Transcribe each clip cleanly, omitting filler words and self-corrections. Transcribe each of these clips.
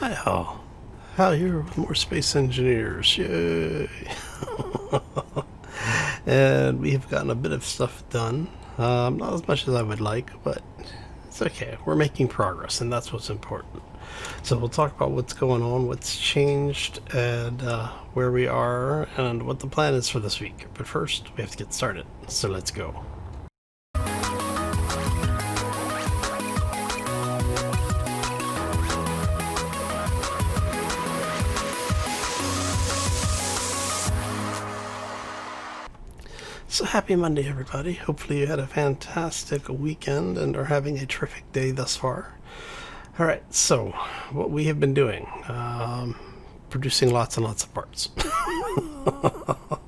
Hi all. Hal here with more Space Engineers. Yay! And we have gotten a bit of stuff done. Not as much as I would like, but it's okay. We're making progress, and that's what's important. So we'll talk about what's going on, what's changed, and where we are, and what the plan is for this week. But first, we have to get started. So let's go. So happy Monday, everybody. Hopefully you had a fantastic weekend and are having a terrific day thus far. All right, so what we have been doing, producing lots and lots of parts. All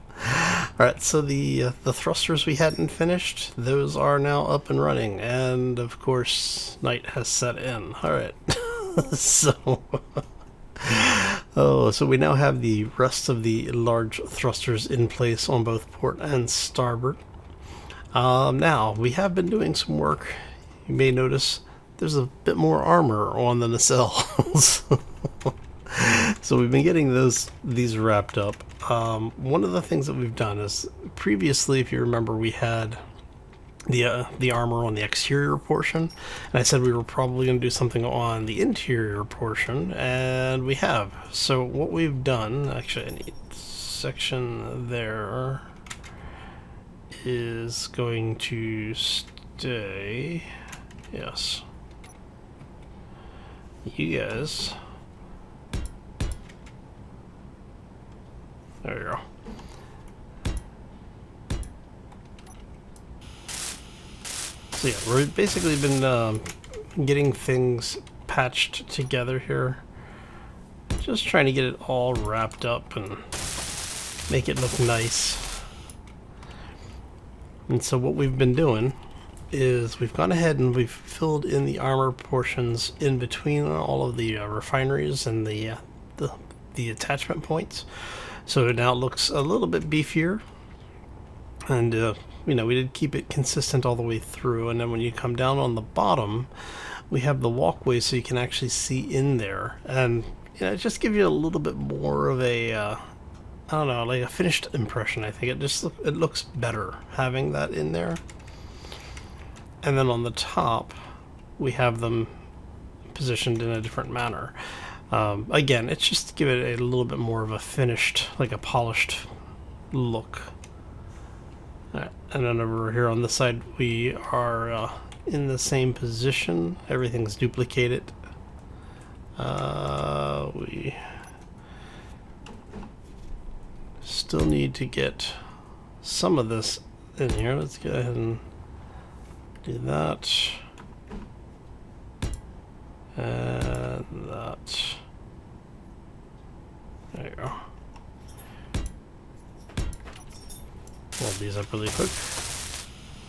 right, so the thrusters we hadn't finished, those are now up and running, and of course, night has set in. All right, so... so we now have the rest of the large thrusters in place on both port and starboard. Now, we have been doing some work. You may notice there's a bit more armor on the nacelles. So we've been getting these wrapped up. One of the things that we've done is previously, if you remember, we had the armor on the exterior portion, and I said we were probably going to do something on the interior portion, and we have. So what we've done, actually I need section there is going to stay. Yes, you guys, there you go. So yeah, we've basically been getting things patched together here. Just trying to get it all wrapped up and make it look nice. And so what we've been doing is we've gone ahead and we've filled in the armor portions in between all of the refineries and the attachment points. So now it looks a little bit beefier. And you know, we did keep it consistent all the way through, and then when you come down on the bottom, we have the walkway so you can actually see in there, and you know, just give you a little bit more of a I don't know, like a finished impression. I think it looks better having that in there. And then on the top, we have them positioned in a different manner. Again, it's just to give it a little bit more of a finished, like a polished look. Right, and then over here on this side, we are in the same position. Everything's duplicated. We still need to get some of this in here. Let's go ahead and do that. And that. There you go. Weld these up really quick.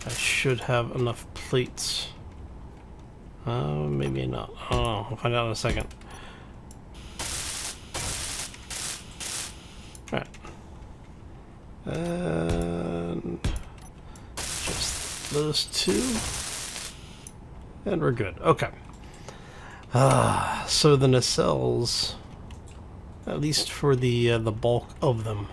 I should have enough plates. Maybe not. I don't know. We'll find out in a second. Alright. And just those two. And we're good. Okay. So the nacelles, at least for the bulk of them,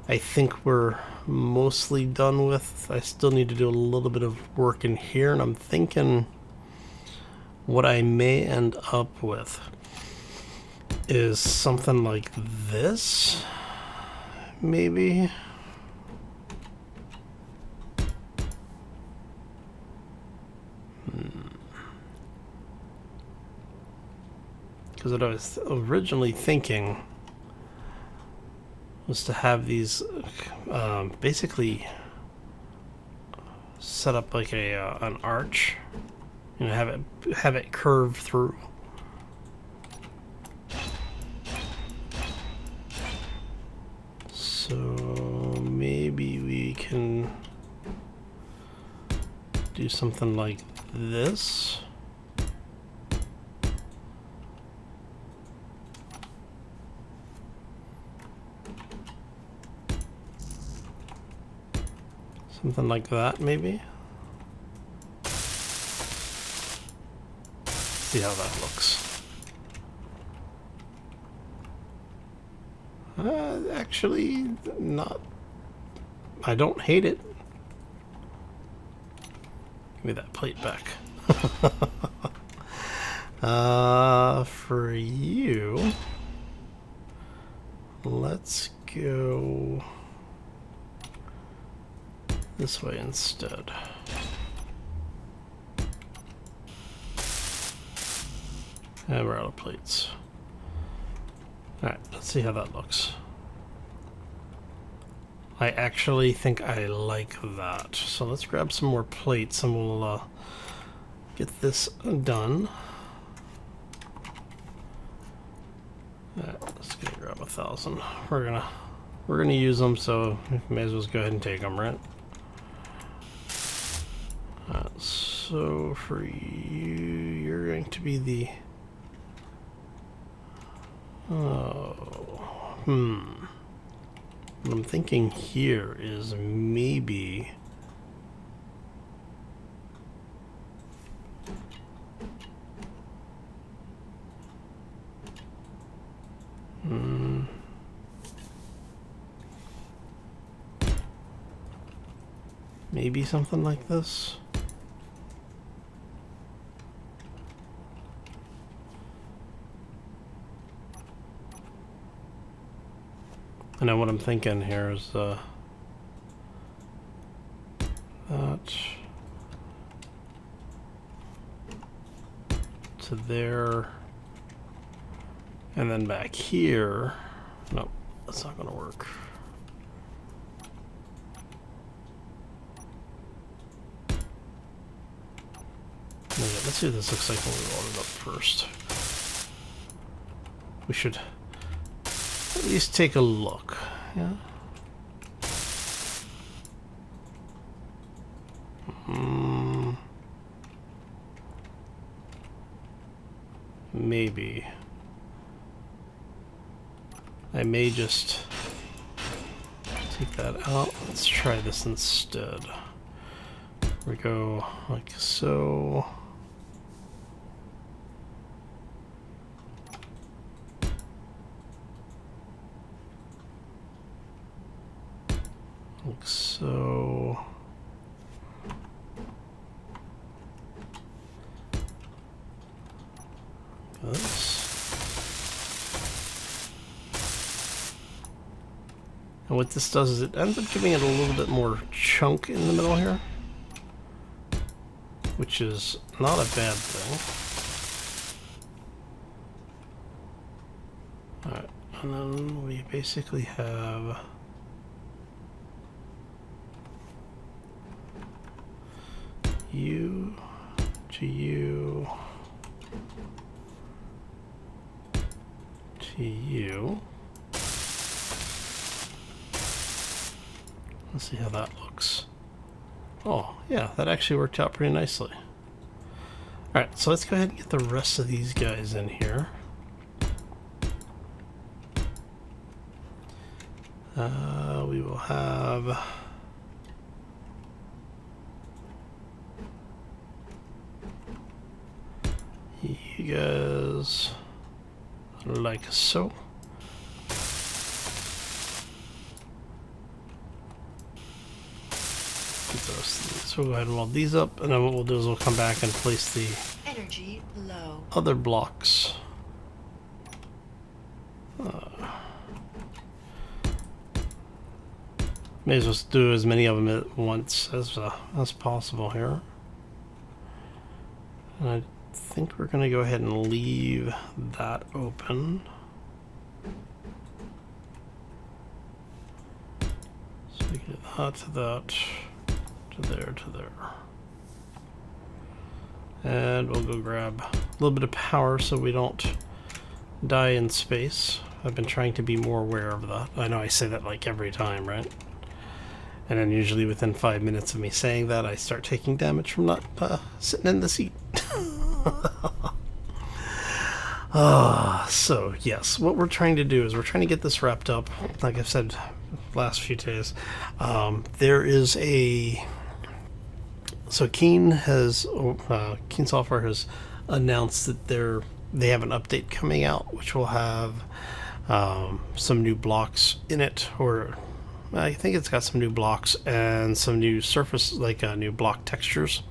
I think we're mostly done with. I still need to do a little bit of work in here, and I'm thinking what I may end up with is something like this, maybe. Because what I was originally thinking was to have these basically set up like an arch, you know, have it curve through. So maybe we can do something like this. Something like that, maybe. See how that looks. Actually, not. I don't hate it. Give me that plate back. For you, let's go this way instead. And we're out of plates. Alright, let's see how that looks. I actually think I like that. So let's grab some more plates and we'll get this done. Alright, let's go grab 1,000. We're gonna use them, so we may as well go ahead and take them, right? So for you, you're going to be the what I'm thinking here is maybe maybe something like this. And then what I'm thinking here is that to there, and then back here. Nope, that's not going to work. Okay, let's see what this looks like when we load it up first. We should at least take a look. Yeah. Maybe. I may just take that out. Let's try this instead. We go like so. Like so. And what this does is it ends up giving it a little bit more chunk in the middle here, which is not a bad thing. Alright, and then we basically have you to you to you. Let's see how that looks. Oh, yeah, that actually worked out pretty nicely. Alright, so let's go ahead and get the rest of these guys in here. We will have you guys like so. So we'll go ahead and weld these up, and then what we'll do is we'll come back and place the energy low other blocks. May as well do as many of them at once as possible here. And I think we're going to go ahead and leave that open. So we get that to that. To there, to there. And we'll go grab a little bit of power so we don't die in space. I've been trying to be more aware of that. I know I say that like every time, right? And then usually within 5 minutes of me saying that, I start taking damage from not sitting in the seat. So yes, what we're trying to do is we're trying to get this wrapped up. Like I've said last few days, there is a... So Keen Software has announced that they have an update coming out, which will have some new blocks in it, or I think it's got some new blocks and some new surface, like new block textures.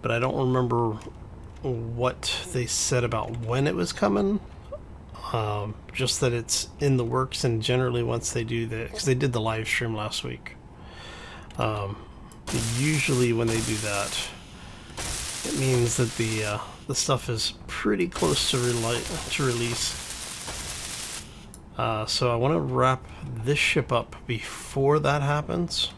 But I don't remember what they said about when it was coming. Just that it's in the works, and generally once they do that, because they did the live stream last week, usually when they do that, it means that the stuff is pretty close to release. So I want to wrap this ship up before that happens.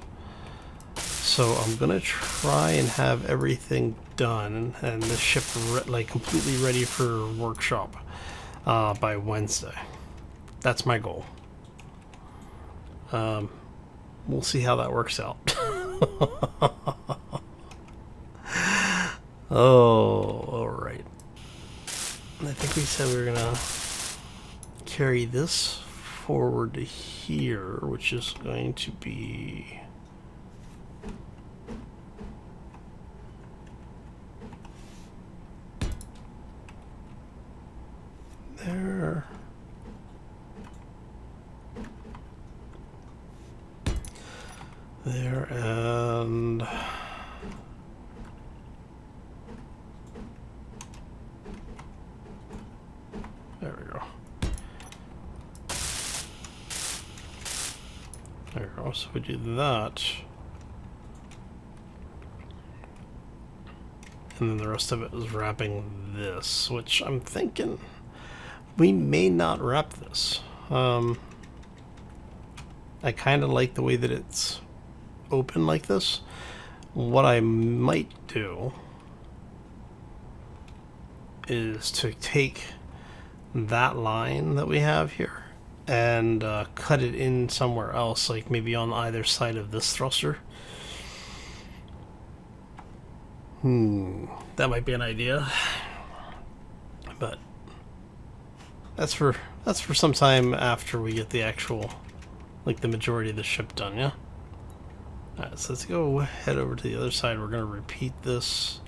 So I'm gonna try and have everything done and the ship like completely ready for workshop by Wednesday. That's my goal. We'll see how that works out. Oh, all right. I think we said we were gonna carry this forward to here, which is going to be there. There, and there we go. There we go. So we do that. And then the rest of it is wrapping this, which I'm thinking we may not wrap this. I kind of like the way that it's open like this. What I might do is to take that line that we have here and cut it in somewhere else, like maybe on either side of this thruster. That might be an idea, but that's for some time after we get the actual, like the majority of the ship done. Yeah. Alright, so let's go head over to the other side. We're gonna repeat this,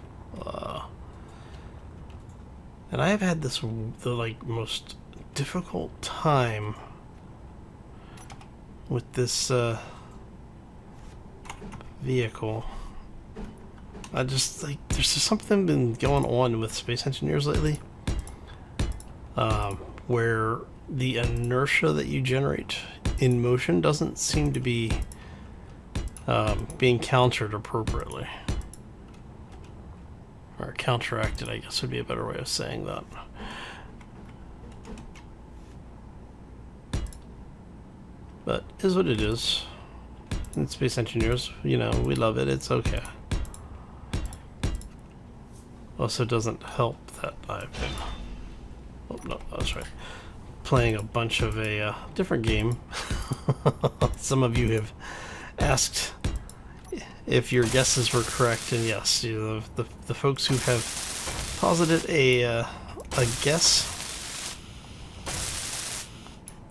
and I have had the like most difficult time with this vehicle. I just like there's just something been going on with Space Engineers lately, where the inertia that you generate in motion doesn't seem to be being countered appropriately, or counteracted, I guess would be a better way of saying that. But is what it is. In Space Engineers, you know, we love it. It's okay. Also, doesn't help that I've been, oh no, that's right, playing a bunch of a different game. Some of you have asked if your guesses were correct, and yes, the folks who have posited a guess,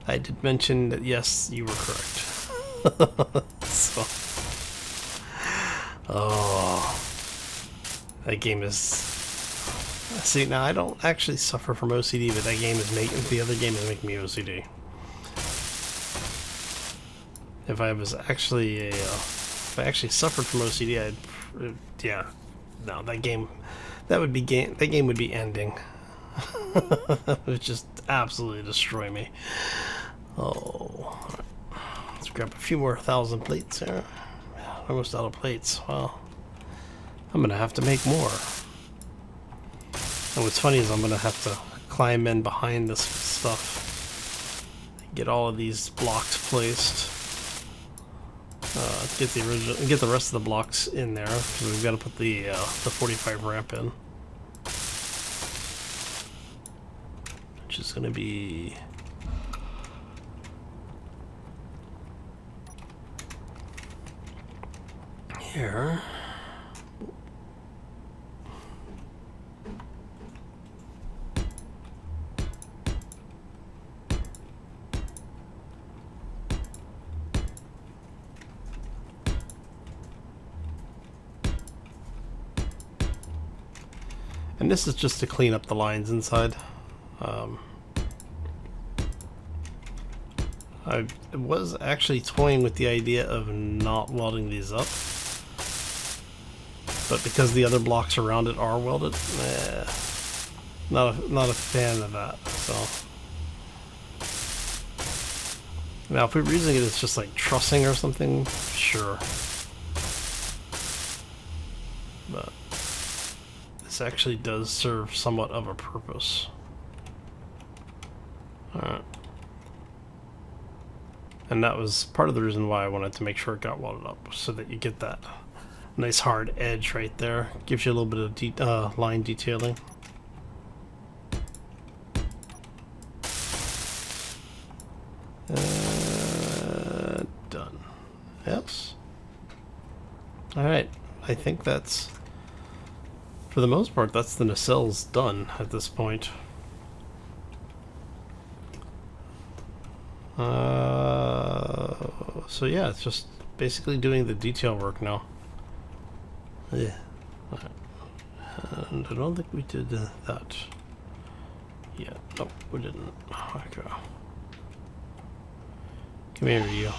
I did mention that yes, you were correct. So, oh, that game is. See, now I don't actually suffer from OCD, but that game is making the other game is making me OCD. If I was actually if I actually suffered from OCD, I'd, yeah, no, that game would be ending. It would just absolutely destroy me. Oh, let's grab a few more 1,000 plates here. Almost out of plates. Well, I'm gonna have to make more. And what's funny is I'm gonna have to climb in behind this stuff, get all of these blocks placed. Get the rest of the blocks in there, because we've got to put the 45 ramp in, which is going to be here. And this is just to clean up the lines inside. I was actually toying with the idea of not welding these up, but because the other blocks around it are welded, not a fan of that. So now, if we were using it as just like trussing or something, sure. But this actually does serve somewhat of a purpose. Alright. And that was part of the reason why I wanted to make sure it got welded up, so that you get that nice hard edge right there. Gives you a little bit of line detailing. Done. Yes. Alright. I think that's, for the most part, that's the nacelles done at this point. So yeah, it's just basically doing the detail work now. Yeah. And I don't think we did that yet. Nope, we didn't. Okay. Come here, you.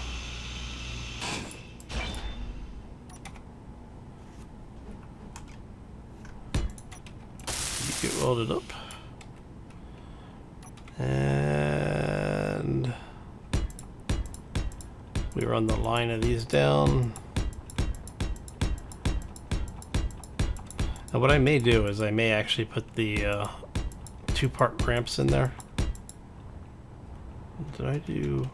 You get welded up. And we run the line of these down. Now what I may do is I may actually put the two-part ramps in there. Did I do...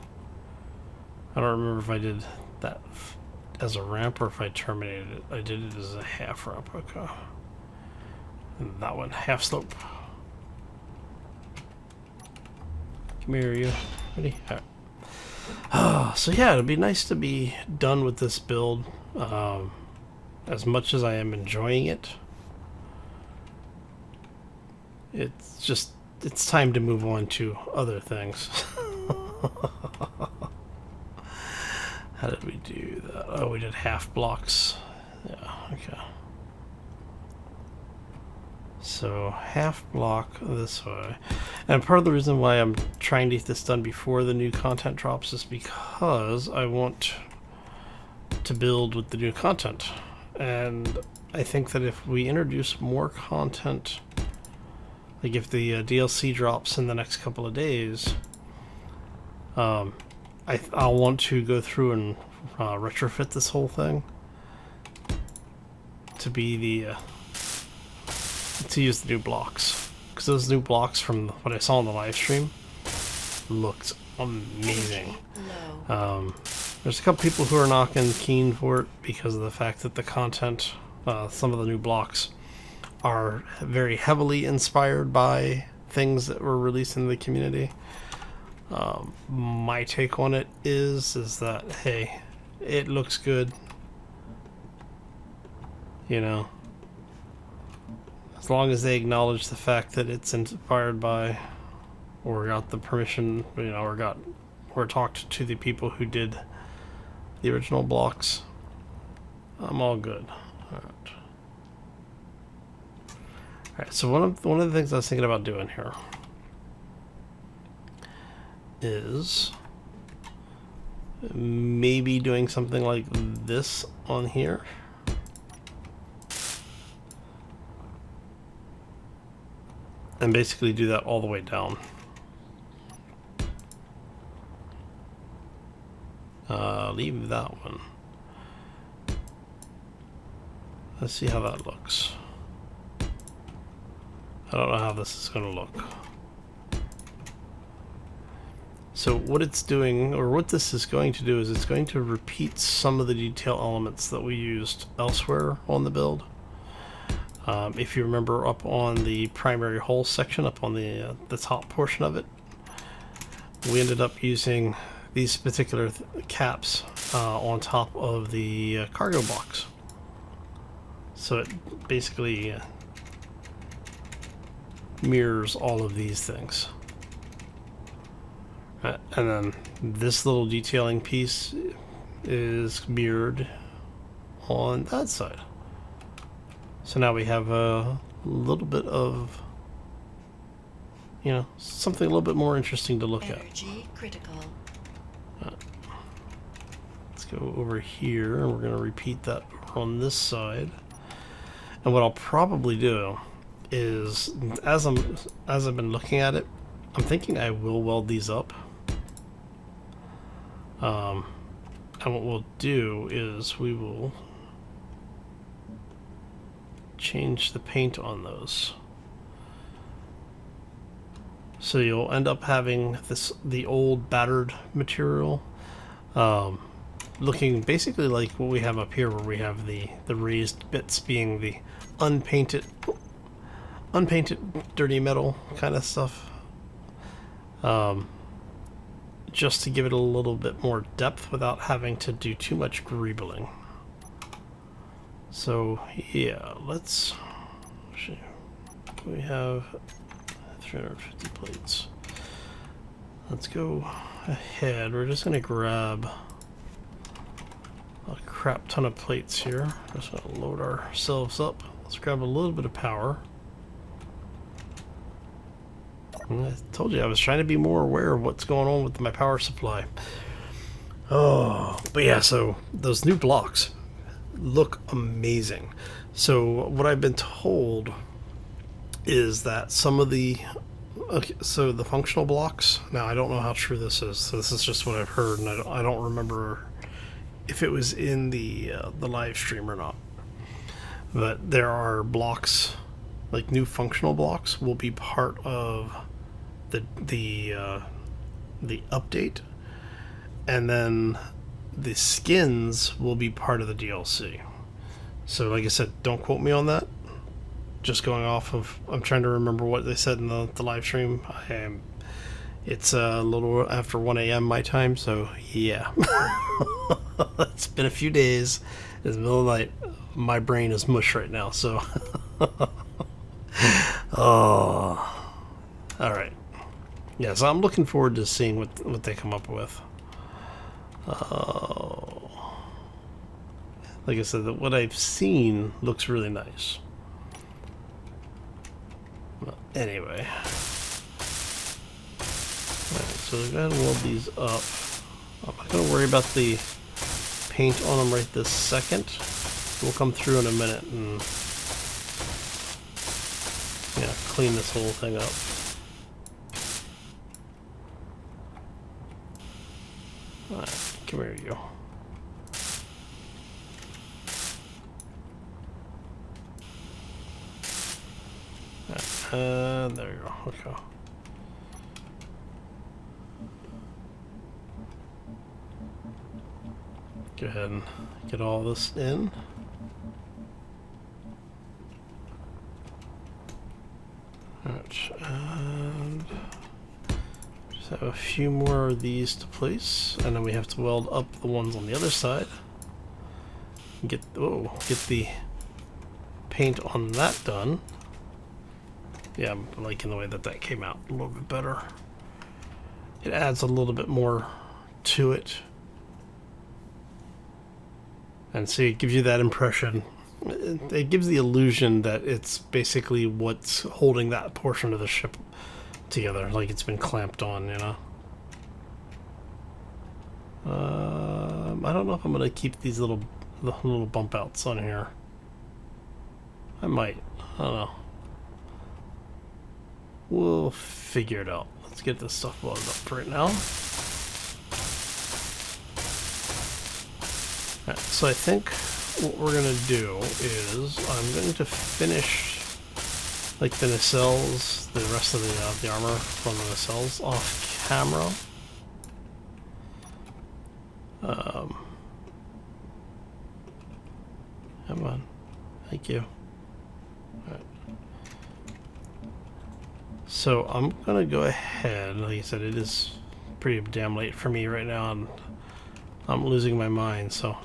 I don't remember if I did that as a ramp or if I terminated it. I did it as a half ramp. Okay. And that one, half slope. Come here, you. Ready? All right. So yeah, it'd be nice to be done with this build. As much as I am enjoying it, it's time to move on to other things. How did we do that? Oh, we did half blocks. Yeah, okay. So half block this way. And part of the reason why I'm trying to get this done before the new content drops is because I want to build with the new content. And I think that if we introduce more content, like if the DLC drops in the next couple of days, I'll want to go through and retrofit this whole thing to be the to use the new blocks, because those new blocks from what I saw on the live stream looked amazing. There's a couple people who are knocking keen for it because of the fact that the content, some of the new blocks are very heavily inspired by things that were released in the community. My take on it is that, hey, it looks good, you know, as long as they acknowledge the fact that it's inspired by, or got the permission, you know, or talked to the people who did the original blocks, I'm all good. Alright, so one of the things I was thinking about doing here is maybe doing something like this on here. And basically do that all the way down. Leave that one. Let's see how that looks. I don't know how this is going to look. So what it's doing, or what this is going to do, is it's going to repeat some of the detail elements that we used elsewhere on the build. If you remember, up on the primary hull section, up on the top portion of it, we ended up using these particular caps on top of the cargo box. So it basically mirrors all of these things. And then this little detailing piece is mirrored on that side. So now we have a little bit of, you know, something a little bit more interesting to look at. Energy critical. Let's go over here, and we're going to repeat that on this side. And what I'll probably do is, as I've been looking at it, I'm thinking I will weld these up. And what we'll do is we will change the paint on those. So you'll end up having the old battered material looking basically like what we have up here, where we have the raised bits being the unpainted dirty metal kind of stuff. Just to give it a little bit more depth without having to do too much greebling. So yeah, we have 350 plates. Let's go ahead. We're just gonna grab a crap ton of plates here. Just gonna load ourselves up. Let's grab a little bit of power. And I told you I was trying to be more aware of what's going on with my power supply. Oh, but yeah, so those new blocks look amazing. So what I've been told is that some of the so the functional blocks, now I don't know how true this is, so this is just what I've heard, and I don't remember if it was in the live stream or not, but there are blocks, like new functional blocks will be part of the update, and then the skins will be part of the DLC. So like I said, don't quote me on that. Just going off of, I'm trying to remember what they said in the live stream. It's a little after 1 a.m. my time, so yeah. It's been a few days. It's the middle of the night. My brain is mush right now, so. Oh. Alright. Yeah, so I'm looking forward to seeing what they come up with. Like I said, what I've seen looks really nice. Well, anyway. Alright, so we're going to weld these up. I'm not going to worry about the paint on them right this second. We'll come through in a minute and clean this whole thing up. Alright, come here you go. There you go. Okay. Go ahead and get all this in. Alright, and just have a few more of these to place, and then we have to weld up the ones on the other side. Get the paint on that done. Yeah, I'm liking the way that came out a little bit better. It adds a little bit more to it. And see, it gives you that impression. It gives the illusion that it's basically what's holding that portion of the ship together, like it's been clamped on, you know. I don't know if I'm gonna keep these little bump outs on here. I might. I don't know. We'll figure it out. Let's get this stuff loaded up for right now. Alright, so I think what we're gonna do is I'm going to finish like the nacelles, the rest of the armor from the nacelles off camera. Come on. Thank you. Alright. So I'm gonna go ahead, like I said, it is pretty damn late for me right now and I'm losing my mind, so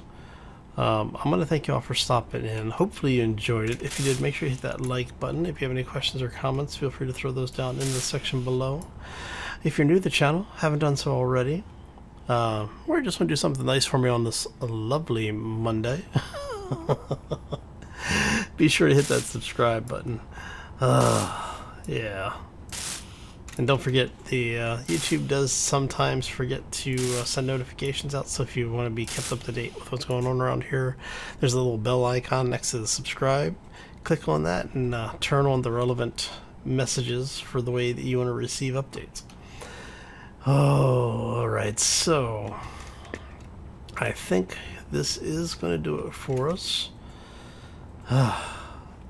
I'm gonna thank you all for stopping in. Hopefully you enjoyed it. If you did, make sure you hit that like button. If you have any questions or comments, feel free to throw those down in the section below. If you're new to the channel, haven't done so already, or just want to do something nice for me on this lovely Monday, be sure to hit that subscribe button. Yeah. And don't forget, the YouTube does sometimes forget to send notifications out, so if you want to be kept up to date with what's going on around here, there's a little bell icon next to the subscribe. Click on that and turn on the relevant messages for the way that you want to receive updates. Oh, alright, so I think this is going to do it for us. The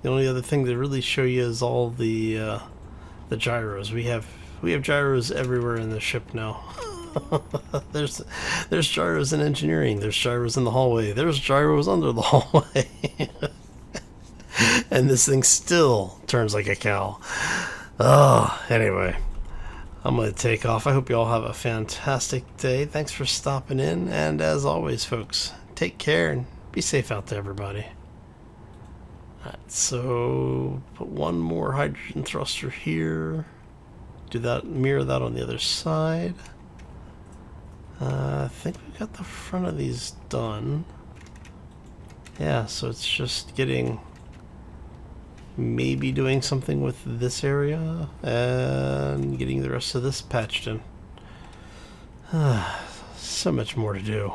only other thing to really show you is all the gyros. We have gyros everywhere in the ship now. there's gyros in engineering. There's gyros in the hallway. There's gyros under the hallway. And this thing still turns like a cow. Oh, anyway, I'm going to take off. I hope you all have a fantastic day. Thanks for stopping in. And as always, folks, take care and be safe out there, everybody. Alright, so put one more hydrogen thruster here. Do that, mirror that on the other side. I think we've got the front of these done. Yeah, so it's just getting, maybe doing something with this area and getting the rest of this patched in. So much more to do.